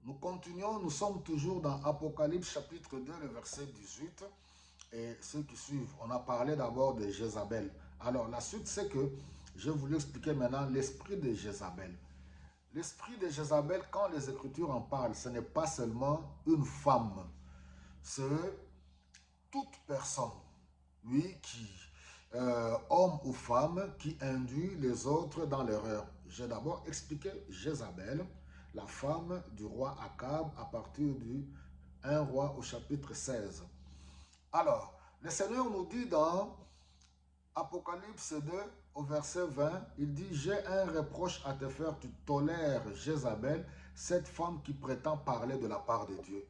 Nous continuons, nous sommes toujours dans Apocalypse chapitre 2, le verset 18 et ceux qui suivent. On a parlé d'abord de Jézabel. Alors la suite c'est que je voulais expliquer maintenant l'esprit de Jézabel. L'esprit de Jézabel, quand les Écritures en parlent, ce n'est pas seulement une femme. C'est toute personne, oui, homme ou femme, qui induit les autres dans l'erreur. J'ai d'abord expliqué Jézabel, la femme du roi Akab, à partir du 1 roi au chapitre 16. Alors, le Seigneur nous dit dans Apocalypse 2, au verset 20, il dit « J'ai un reproche à te faire, tu tolères Jézabel, cette femme qui prétend parler de la part de Dieu. »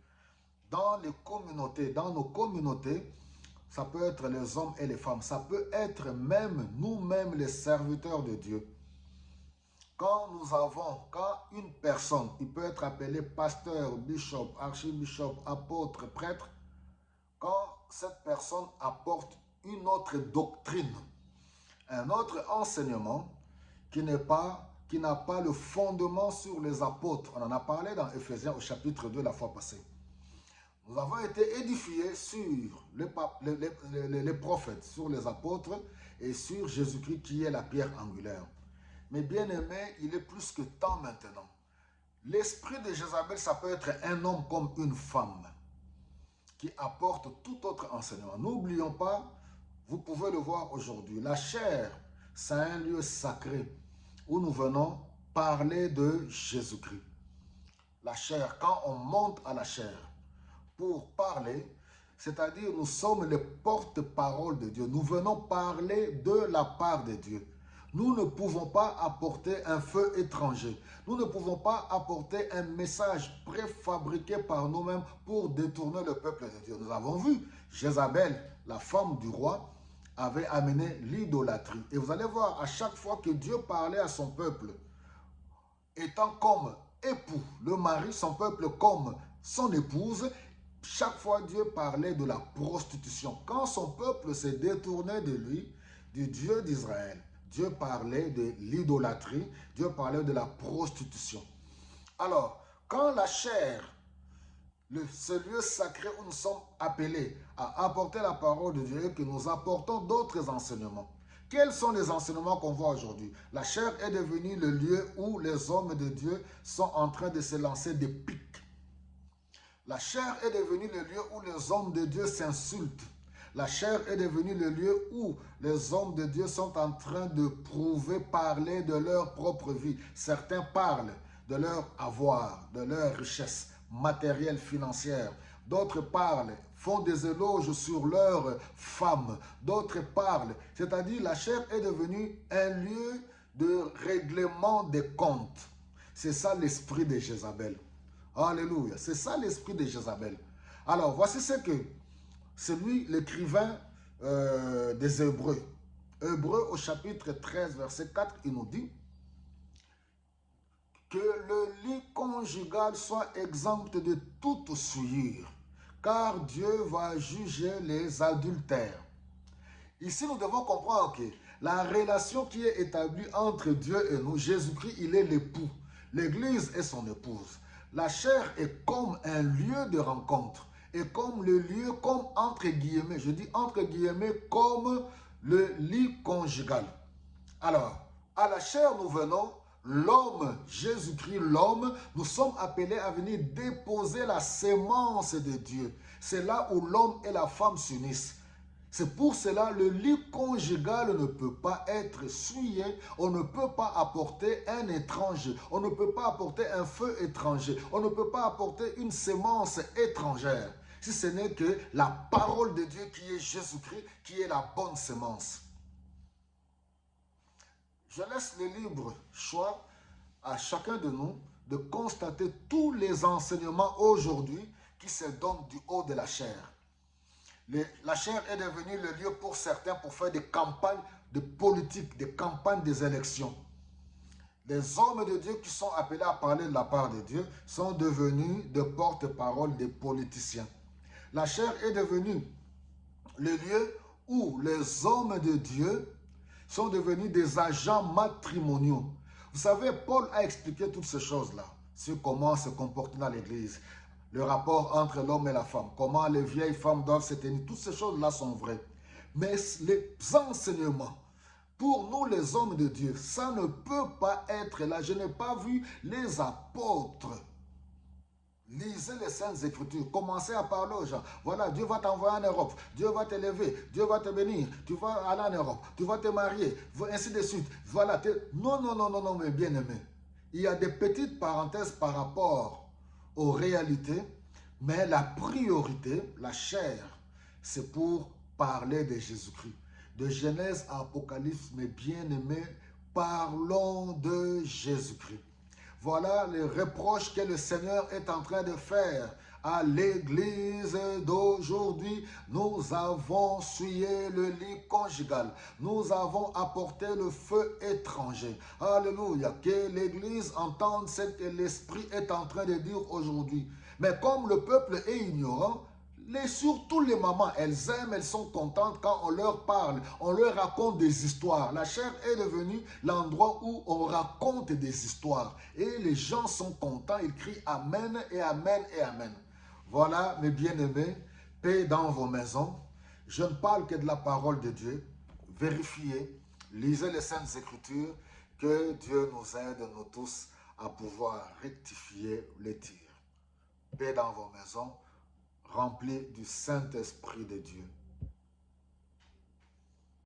Dans les communautés, dans nos communautés, ça peut être les hommes et les femmes, ça peut être même nous-mêmes les serviteurs de Dieu. Quand une personne, il peut être appelé pasteur, bishop, archibishop, apôtre, prêtre, quand cette personne apporte une autre doctrine, un autre enseignement qui n'a pas le fondement sur les apôtres. On en a parlé dans Éphésiens au chapitre 2 la fois passée. Nous avons été édifiés sur les prophètes, sur les apôtres et sur Jésus-Christ qui est la pierre angulaire. Mais bien aimé, il est plus que temps maintenant. L'esprit de Jézabel, ça peut être un homme comme une femme qui apporte tout autre enseignement. N'oublions pas, vous pouvez le voir aujourd'hui, la chair, c'est un lieu sacré où nous venons parler de Jésus-Christ. La chair, quand on monte à la chair pour parler, c'est-à-dire nous sommes les porte-parole de Dieu. Nous venons parler de la part de Dieu. Nous ne pouvons pas apporter un feu étranger. Nous ne pouvons pas apporter un message préfabriqué par nous-mêmes pour détourner le peuple de Dieu. Nous avons vu, Jézabel, la femme du roi, avait amené l'idolâtrie. Et vous allez voir, à chaque fois que Dieu parlait à son peuple, étant comme époux, le mari, son peuple comme son épouse, chaque fois Dieu parlait de la prostitution. Quand son peuple s'est détourné de lui, du Dieu d'Israël, Dieu parlait de l'idolâtrie, Dieu parlait de la prostitution. Alors, quand la chair, ce lieu sacré où nous sommes appelés à apporter la parole de Dieu et que nous apportons d'autres enseignements, quels sont les enseignements qu'on voit aujourd'hui? La chair est devenue le lieu où les hommes de Dieu sont en train de se lancer des pics. La chair est devenue le lieu où les hommes de Dieu s'insultent. La chair est devenue le lieu où les hommes de Dieu sont en train de parler de leur propre vie. Certains parlent de leur avoir, de leur richesse matérielle, financière. D'autres parlent, font des éloges sur leurs femmes. D'autres parlent. C'est-à-dire la chair est devenue un lieu de règlement des comptes. C'est ça l'esprit de Jézabel. Alléluia. C'est ça l'esprit de Jézabel. Alors, voici ce que l'écrivain des Hébreux. Hébreux au chapitre 13, verset 4, il nous dit que le lit conjugal soit exempt de toute souillure, car Dieu va juger les adultères. Ici, nous devons comprendre que la relation qui est établie entre Dieu et nous, Jésus-Christ, il est l'époux. L'Église est son épouse. La chair est comme un lieu de rencontre. Et comme le lieu, comme entre guillemets, je dis entre guillemets, comme le lit conjugal. Alors, à la chair, nous venons, l'homme, Jésus-Christ, l'homme, nous sommes appelés à venir déposer la sémence de Dieu. C'est là où l'homme et la femme s'unissent. C'est pour cela le lit conjugal ne peut pas être souillé, on ne peut pas apporter un étranger, on ne peut pas apporter un feu étranger, on ne peut pas apporter une sémence étrangère, si ce n'est que la parole de Dieu qui est Jésus-Christ, qui est la bonne sémence. Je laisse le libre choix à chacun de nous de constater tous les enseignements aujourd'hui qui se donnent du haut de la chair. La chair est devenue le lieu pour certains pour faire des campagnes de politique, des campagnes des élections. Les hommes de Dieu qui sont appelés à parler de la part de Dieu sont devenus des porte-parole des politiciens. La chair est devenue le lieu où les hommes de Dieu sont devenus des agents matrimoniaux. Vous savez, Paul a expliqué toutes ces choses-là. sur comment se comporter dans l'église, le rapport entre l'homme et la femme, comment les vieilles femmes doivent se tenir, toutes ces choses-là sont vraies. Mais les enseignements, pour nous les hommes de Dieu, ça ne peut pas être là. Je n'ai pas vu les apôtres. Lisez les Saintes Écritures, commencez à parler aux gens. Voilà, Dieu va t'envoyer en Europe, Dieu va t'élever, Dieu va te bénir, tu vas aller en Europe, tu vas te marier, ainsi de suite. Voilà, non, non, non, non, non, mes bien-aimés. Il y a des petites parenthèses par rapport aux réalités, mais la priorité, la chair, c'est pour parler de Jésus-Christ. De Genèse à Apocalypse, mes bien-aimés, parlons de Jésus-Christ. Voilà les reproches que le Seigneur est en train de faire à l'église d'aujourd'hui. Nous avons souillé le lit conjugal. Nous avons apporté le feu étranger. Alléluia. Que l'église entende ce que l'Esprit est en train de dire aujourd'hui. Mais comme le peuple est ignorant, surtout les mamans, elles aiment, elles sont contentes quand on leur parle, on leur raconte des histoires. La chair est devenue l'endroit où on raconte des histoires. Et les gens sont contents, ils crient Amen et Amen et Amen. Voilà, mes bien-aimés, paix dans vos maisons. Je ne parle que de la parole de Dieu. Vérifiez, lisez les Saintes Écritures, que Dieu nous aide, nous tous, à pouvoir rectifier les tirs. Paix dans vos maisons, remplis du Saint-Esprit de Dieu.